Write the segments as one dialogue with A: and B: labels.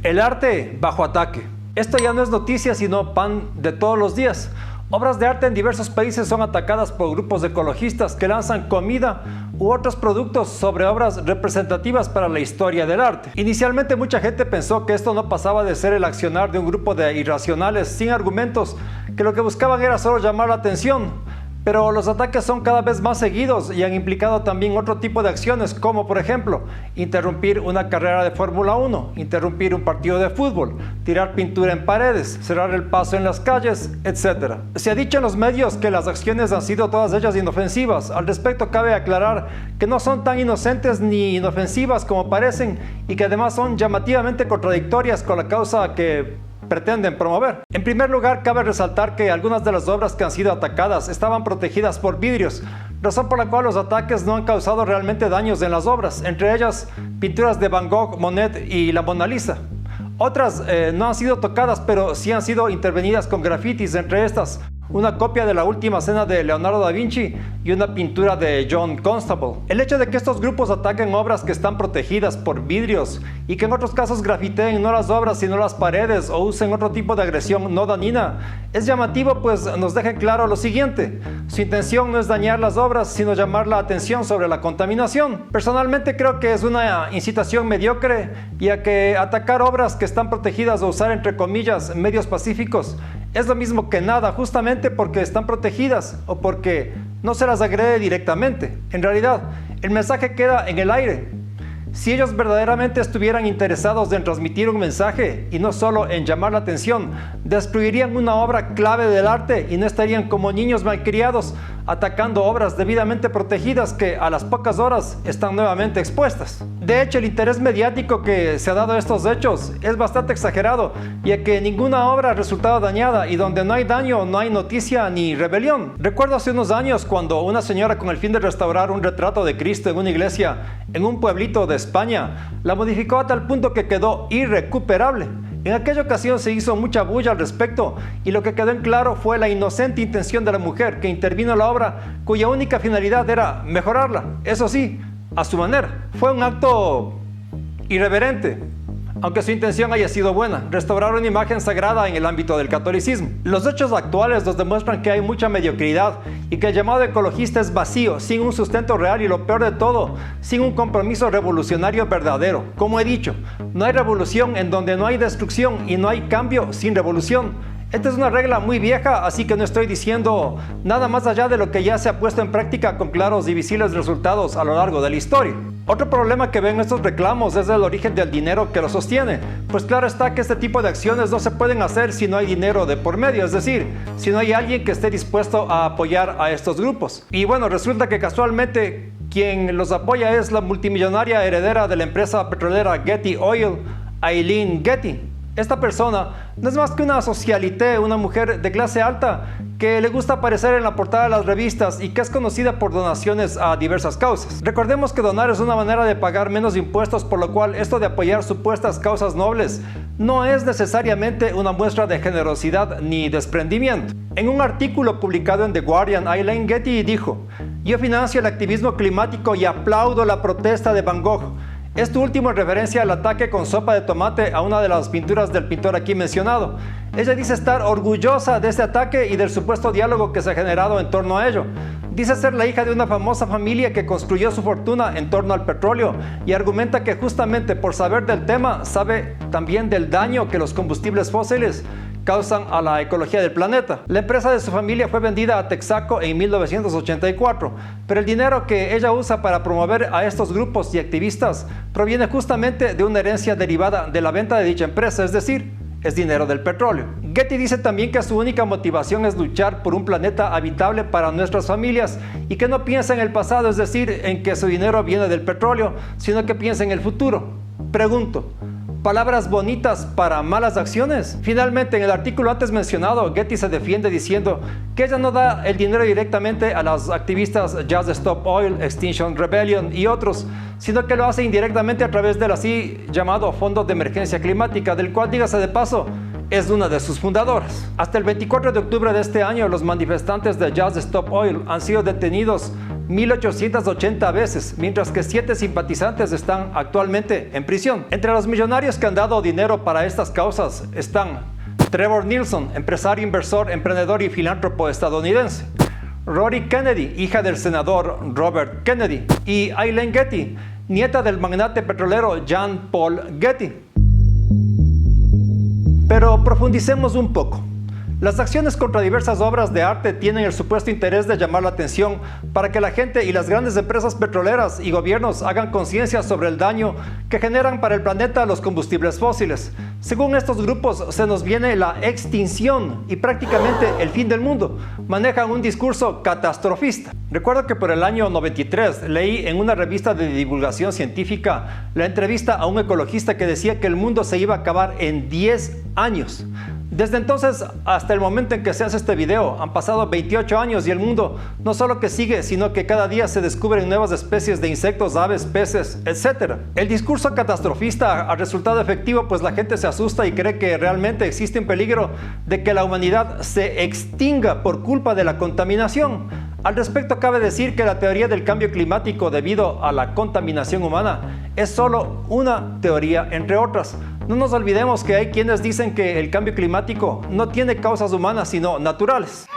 A: El arte bajo ataque. Esto ya no es noticia, sino pan de todos los días. Obras de arte en diversos países son atacadas por grupos ecologistas que lanzan comida u otros productos sobre obras representativas para la historia del arte. Inicialmente mucha gente pensó que esto no pasaba de ser el accionar de un grupo de irracionales sin argumentos que lo que buscaban era solo llamar la atención. Pero los ataques son cada vez más seguidos y han implicado también otro tipo de acciones, como por ejemplo, interrumpir una carrera de Fórmula 1, interrumpir un partido de fútbol, tirar pintura en paredes, cerrar el paso en las calles, etc. Se ha dicho en los medios que las acciones han sido todas ellas inofensivas. Al respecto cabe aclarar que no son tan inocentes ni inofensivas como parecen y que además son llamativamente contradictorias con la causa que pretenden promover. En primer lugar, cabe resaltar que algunas de las obras que han sido atacadas estaban protegidas por vidrios, razón por la cual los ataques no han causado realmente daños en las obras, entre ellas pinturas de Van Gogh, Monet y la Mona Lisa. Otras no han sido tocadas, pero sí han sido intervenidas con grafitis, entre estas una copia de La Última Cena de Leonardo da Vinci y una pintura de John Constable. El hecho de que estos grupos ataquen obras que están protegidas por vidrios y que en otros casos grafiteen no las obras sino las paredes o usen otro tipo de agresión no dañina es llamativo, pues nos deja claro lo siguiente: su intención no es dañar las obras sino llamar la atención sobre la contaminación. Personalmente creo que es una incitación mediocre, ya que atacar obras que están protegidas o usar entre comillas medios pacíficos es lo mismo que nada, justamente porque están protegidas o porque no se las agrede directamente. En realidad, el mensaje queda en el aire. Si ellos verdaderamente estuvieran interesados en transmitir un mensaje y no solo en llamar la atención, destruirían una obra clave del arte y no estarían como niños malcriados atacando obras debidamente protegidas que a las pocas horas están nuevamente expuestas. De hecho, el interés mediático que se ha dado a estos hechos es bastante exagerado, ya que ninguna obra ha resultado dañada y donde no hay daño no hay noticia ni rebelión. Recuerdo hace unos años cuando una señora, con el fin de restaurar un retrato de Cristo en una iglesia en un pueblito de España, la modificó a tal punto que quedó irrecuperable. En aquella ocasión se hizo mucha bulla al respecto y lo que quedó en claro fue la inocente intención de la mujer que intervino en la obra, cuya única finalidad era mejorarla, eso sí, a su manera. Fue un acto irreverente, aunque su intención haya sido buena: restaurar una imagen sagrada en el ámbito del catolicismo. Los hechos actuales nos demuestran que hay mucha mediocridad y que el llamado ecologista es vacío, sin un sustento real y, lo peor de todo, sin un compromiso revolucionario verdadero. Como he dicho, no hay revolución en donde no hay destrucción y no hay cambio sin revolución. Esta es una regla muy vieja, así que no estoy diciendo nada más allá de lo que ya se ha puesto en práctica con claros y visibles resultados a lo largo de la historia. Otro problema que ven estos reclamos es el origen del dinero que los sostiene, pues claro está que este tipo de acciones no se pueden hacer si no hay dinero de por medio, es decir, si no hay alguien que esté dispuesto a apoyar a estos grupos. Y bueno, resulta que casualmente quien los apoya es la multimillonaria heredera de la empresa petrolera Getty Oil, Eileen Getty. Esta persona no es más que una socialité, una mujer de clase alta que le gusta aparecer en la portada de las revistas y que es conocida por donaciones a diversas causas. Recordemos que donar es una manera de pagar menos impuestos, por lo cual esto de apoyar supuestas causas nobles no es necesariamente una muestra de generosidad ni desprendimiento. En un artículo publicado en The Guardian, Eileen Getty dijo: "Yo financio el activismo climático y aplaudo la protesta de Van Gogh". Esto último en referencia al ataque con sopa de tomate a una de las pinturas del pintor aquí mencionado. Ella dice estar orgullosa de este ataque y del supuesto diálogo que se ha generado en torno a ello. Dice ser la hija de una famosa familia que construyó su fortuna en torno al petróleo y argumenta que justamente por saber del tema, sabe también del daño que los combustibles fósiles causan a la ecología del planeta. La empresa de su familia fue vendida a Texaco en 1984, pero el dinero que ella usa para promover a estos grupos y activistas proviene justamente de una herencia derivada de la venta de dicha empresa, es decir, es dinero del petróleo. Getty dice también que su única motivación es luchar por un planeta habitable para nuestras familias y que no piensa en el pasado, es decir, en que su dinero viene del petróleo, sino que piensa en el futuro. Pregunto, ¿palabras bonitas para malas acciones? Finalmente, en el artículo antes mencionado, Getty se defiende diciendo que ella no da el dinero directamente a las activistas Just Stop Oil, Extinction Rebellion y otros, sino que lo hace indirectamente a través del así llamado Fondo de Emergencia Climática, del cual, dígase de paso, es una de sus fundadoras. Hasta el 24 de octubre de este año, los manifestantes de Just Stop Oil han sido detenidos 1.880 veces, mientras que 7 simpatizantes están actualmente en prisión. Entre los millonarios que han dado dinero para estas causas están Trevor Nilsson, empresario, inversor, emprendedor y filántropo estadounidense; Rory Kennedy, hija del senador Robert Kennedy; y Eileen Getty, nieta del magnate petrolero John Paul Getty. Pero profundicemos un poco. Las acciones contra diversas obras de arte tienen el supuesto interés de llamar la atención para que la gente y las grandes empresas petroleras y gobiernos hagan conciencia sobre el daño que generan para el planeta los combustibles fósiles. Según estos grupos, se nos viene la extinción y prácticamente el fin del mundo. Manejan un discurso catastrofista. Recuerdo que por el año 93 leí en una revista de divulgación científica la entrevista a un ecologista que decía que el mundo se iba a acabar en 10 años. Desde entonces hasta el momento en que se hace este video han pasado 28 años y el mundo no solo que sigue, sino que cada día se descubren nuevas especies de insectos, aves, peces, etc. El discurso catastrofista ha resultado efectivo, pues la gente se asusta y cree que realmente existe un peligro de que la humanidad se extinga por culpa de la contaminación. Al respecto, cabe decir que la teoría del cambio climático debido a la contaminación humana es solo una teoría entre otras. No nos olvidemos que hay quienes dicen que el cambio climático no tiene causas humanas sino naturales.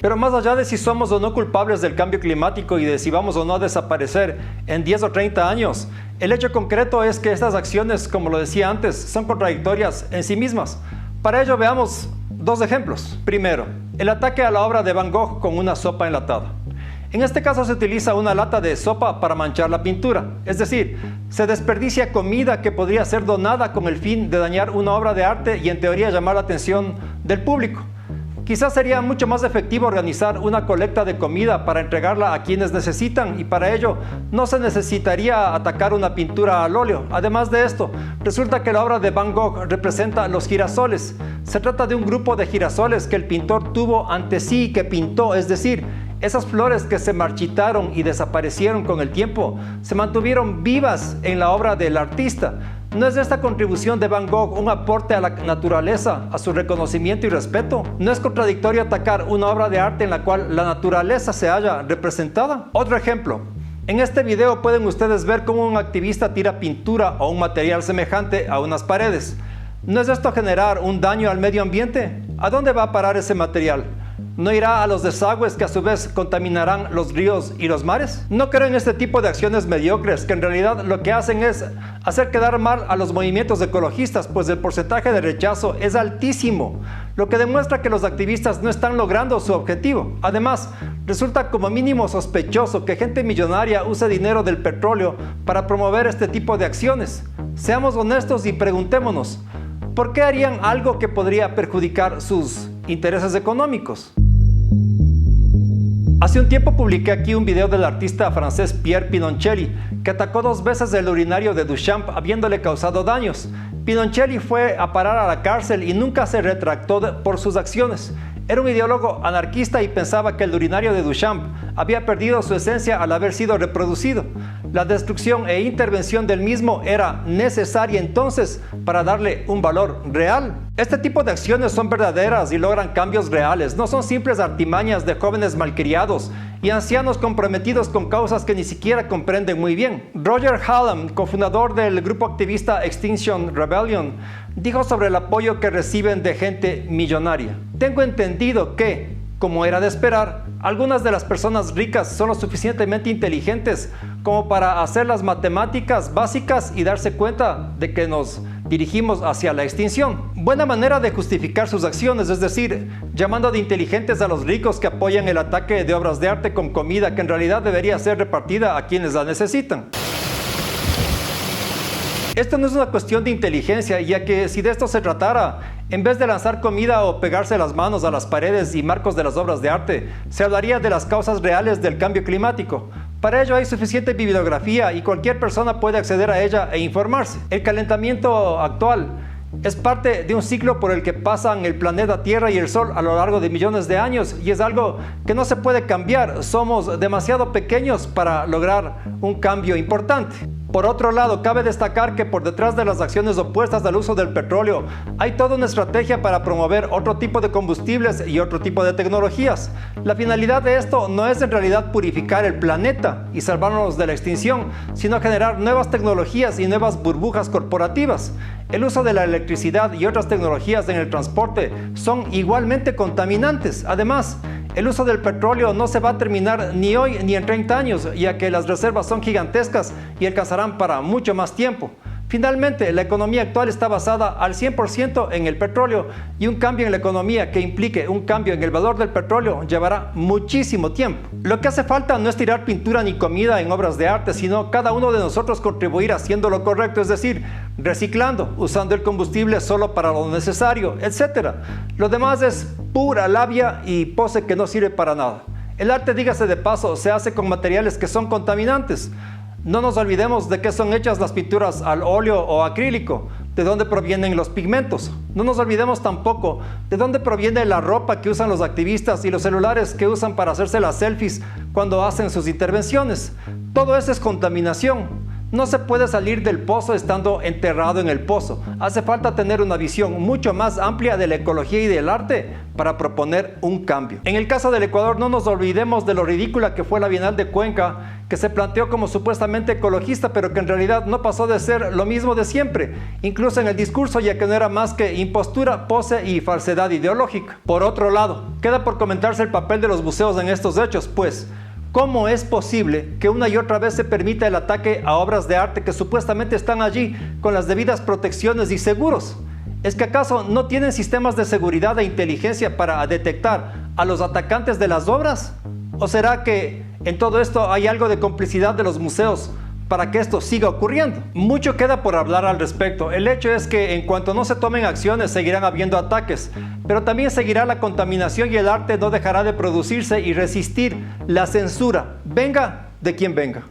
A: Pero más allá de si somos o no culpables del cambio climático y de si vamos o no a desaparecer en 10 o 30 años, el hecho concreto es que estas acciones, como lo decía antes, son contradictorias en sí mismas. Para ello veamos 2 ejemplos. Primero, el ataque a la obra de Van Gogh con una sopa enlatada. En este caso se utiliza una lata de sopa para manchar la pintura, es decir, se desperdicia comida que podría ser donada con el fin de dañar una obra de arte y en teoría llamar la atención del público. Quizás sería mucho más efectivo organizar una colecta de comida para entregarla a quienes necesitan y para ello no se necesitaría atacar una pintura al óleo. Además de esto, resulta que la obra de Van Gogh representa los girasoles. Se trata de un grupo de girasoles que el pintor tuvo ante sí y que pintó, es decir, esas flores que se marchitaron y desaparecieron con el tiempo, se mantuvieron vivas en la obra del artista. ¿No es esta contribución de Van Gogh un aporte a la naturaleza, a su reconocimiento y respeto? ¿No es contradictorio atacar una obra de arte en la cual la naturaleza se halla representada? Otro ejemplo. En este video pueden ustedes ver cómo un activista tira pintura o un material semejante a unas paredes. ¿No es esto generar un daño al medio ambiente? ¿A dónde va a parar ese material? ¿No irá a los desagües que a su vez contaminarán los ríos y los mares? No creo en este tipo de acciones mediocres que en realidad lo que hacen es hacer quedar mal a los movimientos ecologistas, pues el porcentaje de rechazo es altísimo, lo que demuestra que los activistas no están logrando su objetivo. Además, resulta como mínimo sospechoso que gente millonaria use dinero del petróleo para promover este tipo de acciones. Seamos honestos y preguntémonos, ¿por qué harían algo que podría perjudicar sus intereses económicos? Hace un tiempo publiqué aquí un video del artista francés Pierre Pinoncelli, que atacó 2 veces el urinario de Duchamp habiéndole causado daños. Pinoncelli fue a parar a la cárcel y nunca se retractó por sus acciones. Era un ideólogo anarquista y pensaba que el urinario de Duchamp había perdido su esencia al haber sido reproducido. La destrucción e intervención del mismo era necesaria entonces para darle un valor real. Este tipo de acciones son verdaderas y logran cambios reales, no son simples artimañas de jóvenes malcriados y ancianos comprometidos con causas que ni siquiera comprenden muy bien. Roger Hallam, cofundador del grupo activista Extinction Rebellion, dijo sobre el apoyo que reciben de gente millonaria: tengo entendido que, como era de esperar, algunas de las personas ricas son lo suficientemente inteligentes como para hacer las matemáticas básicas y darse cuenta de que nos dirigimos hacia la extinción. Buena manera de justificar sus acciones, es decir, llamando de inteligentes a los ricos que apoyan el ataque de obras de arte con comida que en realidad debería ser repartida a quienes la necesitan. Esto no es una cuestión de inteligencia, ya que si de esto se tratara, en vez de lanzar comida o pegarse las manos a las paredes y marcos de las obras de arte, se hablaría de las causas reales del cambio climático. Para ello hay suficiente bibliografía y cualquier persona puede acceder a ella e informarse. El calentamiento actual es parte de un ciclo por el que pasan el planeta Tierra y el Sol a lo largo de millones de años y es algo que no se puede cambiar. Somos demasiado pequeños para lograr un cambio importante. Por otro lado, cabe destacar que por detrás de las acciones opuestas al uso del petróleo hay toda una estrategia para promover otro tipo de combustibles y otro tipo de tecnologías. La finalidad de esto no es en realidad purificar el planeta y salvarnos de la extinción, sino generar nuevas tecnologías y nuevas burbujas corporativas. El uso de la electricidad y otras tecnologías en el transporte son igualmente contaminantes. Además, el uso del petróleo no se va a terminar ni hoy ni en 30 años, ya que las reservas son gigantescas y alcanzarán para mucho más tiempo. Finalmente, la economía actual está basada al 100% en el petróleo y un cambio en la economía que implique un cambio en el valor del petróleo llevará muchísimo tiempo. Lo que hace falta no es tirar pintura ni comida en obras de arte, sino cada uno de nosotros contribuir haciendo lo correcto, es decir, reciclando, usando el combustible solo para lo necesario, etc. Lo demás es pura labia y pose que no sirve para nada. El arte, dígase de paso, se hace con materiales que son contaminantes. No nos olvidemos de qué son hechas las pinturas al óleo o acrílico, de dónde provienen los pigmentos. No nos olvidemos tampoco de dónde proviene la ropa que usan los activistas y los celulares que usan para hacerse las selfies cuando hacen sus intervenciones. Todo eso es contaminación. No se puede salir del pozo estando enterrado en el pozo. Hace falta tener una visión mucho más amplia de la ecología y del arte para proponer un cambio. En el caso del Ecuador, no nos olvidemos de lo ridícula que fue la Bienal de Cuenca, que se planteó como supuestamente ecologista, pero que en realidad no pasó de ser lo mismo de siempre, incluso en el discurso, ya que no era más que impostura, pose y falsedad ideológica. Por otro lado, queda por comentarse el papel de los museos en estos hechos, pues ¿cómo es posible que una y otra vez se permita el ataque a obras de arte que supuestamente están allí con las debidas protecciones y seguros? ¿Es que acaso no tienen sistemas de seguridad e inteligencia para detectar a los atacantes de las obras? ¿O será que en todo esto hay algo de complicidad de los museos para que esto siga ocurriendo? Mucho queda por hablar al respecto. El hecho es que en cuanto no se tomen acciones seguirán habiendo ataques, pero también seguirá la contaminación y el arte no dejará de producirse y resistir la censura, venga de quien venga.